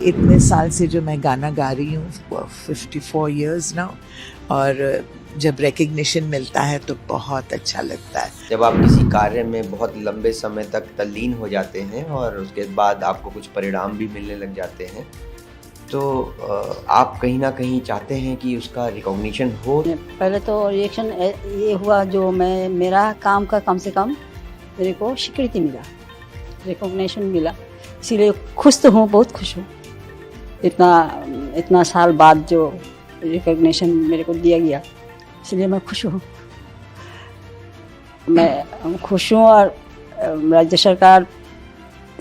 इतने साल से जो मैं गाना गा रही हूँ 54 years नाउ, और जब रिकग्निशन मिलता है तो बहुत अच्छा लगता है। जब आप किसी कार्य में बहुत लंबे समय तक तल्लीन हो जाते हैं और उसके बाद आपको कुछ परिणाम भी मिलने लग जाते हैं, तो आप कहीं ना कहीं चाहते हैं कि उसका रिकॉग्निशन हो। पहले तो रिएक्शन ये हुआ जो मेरा काम का कम से कम मेरे को स्वीकृति मिला, रिकॉग्निशन मिला, इसीलिए खुश तो हूँ, बहुत खुश हूँ। इतना साल बाद जो रिकॉग्निशन मेरे को दिया गया, इसलिए मैं खुश हूँ। मैं खुश हूँ और राज्य सरकार,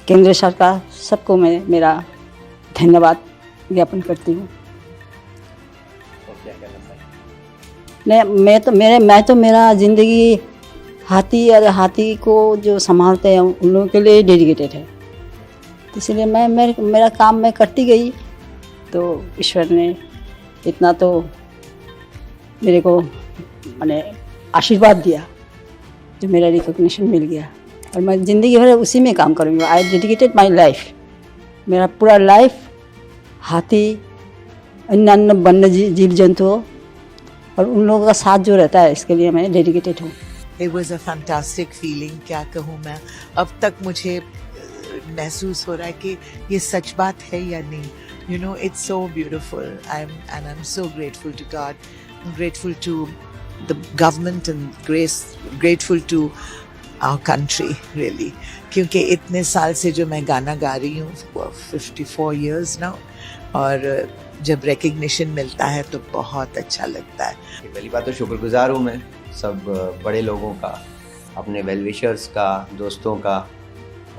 केंद्र सरकार, सबको मैं मेरा धन्यवाद ज्ञापन करती हूँ। नहीं, मैं तो मेरा ज़िंदगी हाथी को जो संभालते हैं उन लोगों के लिए डेडिकेटेड है, इसलिए मेरा काम मैं करती गई, तो ईश्वर ने इतना तो मेरे को माने आशीर्वाद दिया जो मेरा रिकॉग्निशन मिल गया, और मैं ज़िंदगी भर उसी में काम करूँगी। आई डेडिकेटेड माई लाइफ, मेरा पूरा लाइफ हाथी, अन्य वन्य जीव जंतुओं और उन लोगों का साथ जो रहता है, इसके लिए मैं डेडिकेटेड हूँ। It was a fantastic feeling, क्या कहूँ मैं। अब तक मुझे महसूस हो रहा है कि ये सच बात है या नहीं। You know, it's so beautiful. I'm so grateful to God. I'm grateful to the government and grateful to our country, really. क्योंकि इतने साल से जो मैं गाना गा रही हूँ 54 years now, और जब रिकग्निशन मिलता है तो बहुत अच्छा लगता है। पहली बात तो शुक्रगुजार हूँ मैं सब बड़े लोगों का, अपने वेल विशर्स का, दोस्तों का,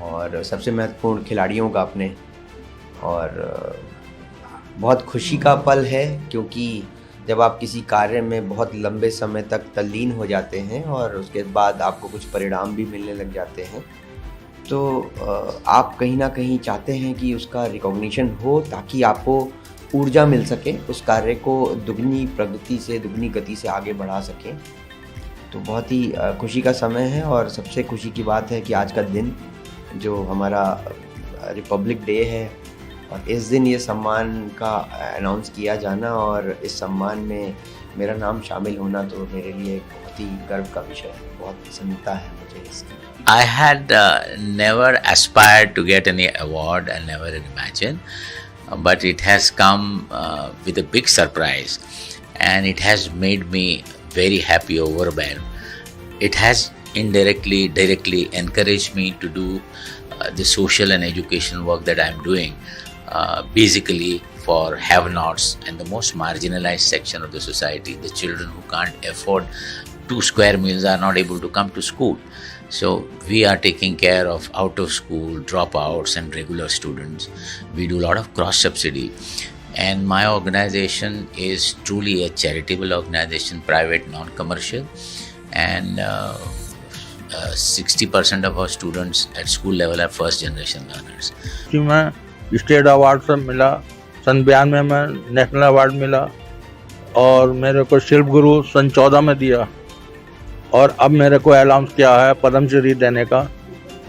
और सबसे महत्वपूर्ण खिलाड़ियों का अपने। और बहुत खुशी का पल है, क्योंकि जब आप किसी कार्य में बहुत लंबे समय तक तल्लीन हो जाते हैं और उसके बाद आपको कुछ परिणाम भी मिलने लग जाते हैं, तो आप कहीं ना कहीं चाहते हैं कि उसका रिकॉग्निशन हो, ताकि आपको ऊर्जा मिल सके, उस कार्य को दुगनी प्रगति से, दुगनी गति से आगे बढ़ा सकें। तो बहुत ही खुशी का समय है, और सबसे खुशी की बात है कि आज का दिन जो हमारा रिपब्लिक डे है, और इस दिन ये सम्मान का अनाउंस किया जाना और इस सम्मान में मेरा नाम शामिल होना, तो मेरे लिए बहुत ही गर्व का विषय है। बहुत प्रसन्नता है मुझे इसकी। I had never aspired to get any award and never imagined, but it has come with a big surprise, and it has made me very happy, overwhelmed. It has indirectly, directly encouraged me to do the social and education work that I am doing, basically for have-nots and the most marginalized section of the society. The children who can't afford 2 square meals are not able to come to school. So we are taking care of out-of-school dropouts and regular students. We do a lot of cross-subsidy. And my organization is truly a charitable organization, private, non-commercial. And 60% of our students at school level are first-generation learners. कि मैं state award से मिला, सन 92 में national award मिला, और मेरे को शिल्प गुरु सन 14 में दिया, और अब मेरे को अनाउंस किया है पद्मश्री देने का।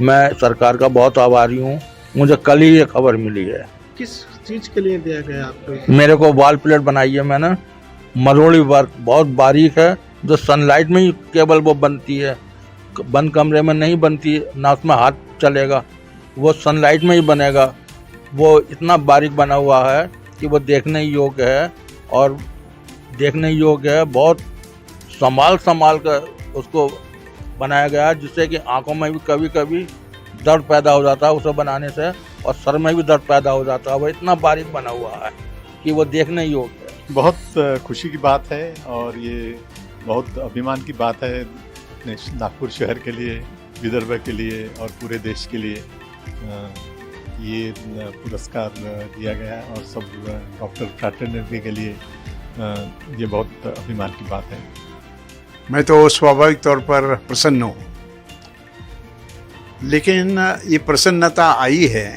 मैं सरकार का बहुत आभारी हूँ। मुझे कल ही ये खबर मिली है। किस चीज़ के लिए दिया गया आपको? मेरे को वॉल प्लेट बनाई है मैंने, मरोड़ी वर्क, बहुत बारीक है, जो सनलाइट में ही केवल वो बनती है, बंद कमरे में नहीं बनती, ना उसमें हाथ चलेगा, वो सनलाइट में ही बनेगा। वो इतना बारीक बना हुआ है कि वो देखने योग्य है, और देखने योग्य है। बहुत संभाल कर उसको बनाया गया है, जिससे कि आंखों में भी कभी कभी दर्द पैदा हो जाता है उसे बनाने से, और सर में भी दर्द पैदा हो जाता है। वो इतना बारीक बना हुआ है कि वो देखने योग्य है। बहुत खुशी की बात है, और ये बहुत अभिमान की बात है अपने नागपुर शहर के लिए, विदर्भ के लिए और पूरे देश के लिए। ये पुरस्कार दिया गया, और सब डॉक्टर फ्रैटर्निटी के लिए ये बहुत अभिमान की बात है। मैं तो स्वाभाविक तौर पर प्रसन्न हूँ, लेकिन ये प्रसन्नता आई है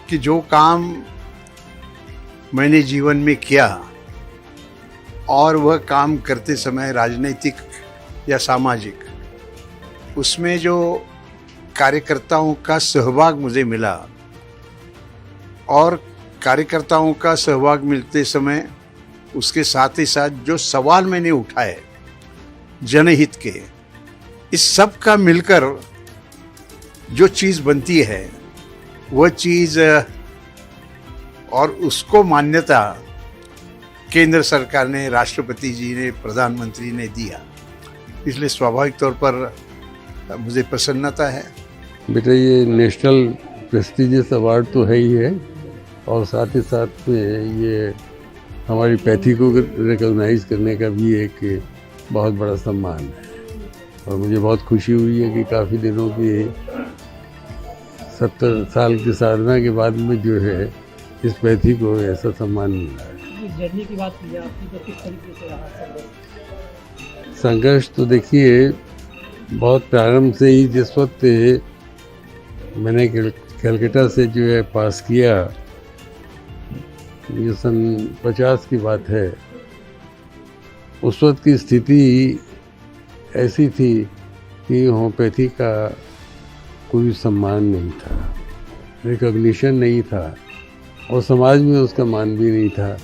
कि जो काम मैंने जीवन में किया, और वह काम करते समय राजनीतिक या सामाजिक, उसमें जो कार्यकर्ताओं का सहभाग मुझे मिला, और कार्यकर्ताओं का सहभाग मिलते समय उसके साथ ही साथ जो सवाल मैंने उठाए जनहित के, इस सब का मिलकर जो चीज़ बनती है वह चीज़ और उसको मान्यता केंद्र सरकार ने, राष्ट्रपति जी ने, प्रधानमंत्री ने दिया, इसलिए स्वाभाविक तौर पर मुझे प्रसन्नता है। बेटा ये नेशनल प्रेस्टिजियस अवार्ड तो है ही है और साथ ही साथ में ये हमारी पैथी को रिकॉग्नाइज करने का भी एक बहुत बड़ा सम्मान है और मुझे बहुत खुशी हुई है कि काफ़ी दिनों की 70 साल की साधना के बाद में जो है इस पैथी को ऐसा सम्मान मिला है। जर्नी की बात की आपकी तो किस तरीके से रहा संघर्ष? संघर्ष तो देखिए बहुत प्रारंभ से ही, जिस वक्त मैंने कलकत्ता से जो है पास किया, ये सन 50 की बात है, उस वक्त की स्थिति ऐसी थी कि होम्योपैथी का कोई सम्मान नहीं था, रिकॉग्निशन नहीं था और समाज में उसका मान भी नहीं था।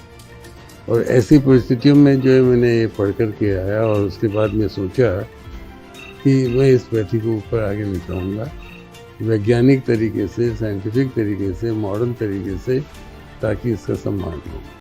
और ऐसी परिस्थितियों में जो है मैंने ये पढ़ कर के आया और उसके बाद मैं सोचा कि मैं इस पैथी को ऊपर आगे निकालूंगा वैज्ञानिक तरीके से, साइंटिफिक तरीके से, मॉडर्न तरीके से, ताकि इसका सम्मान हो।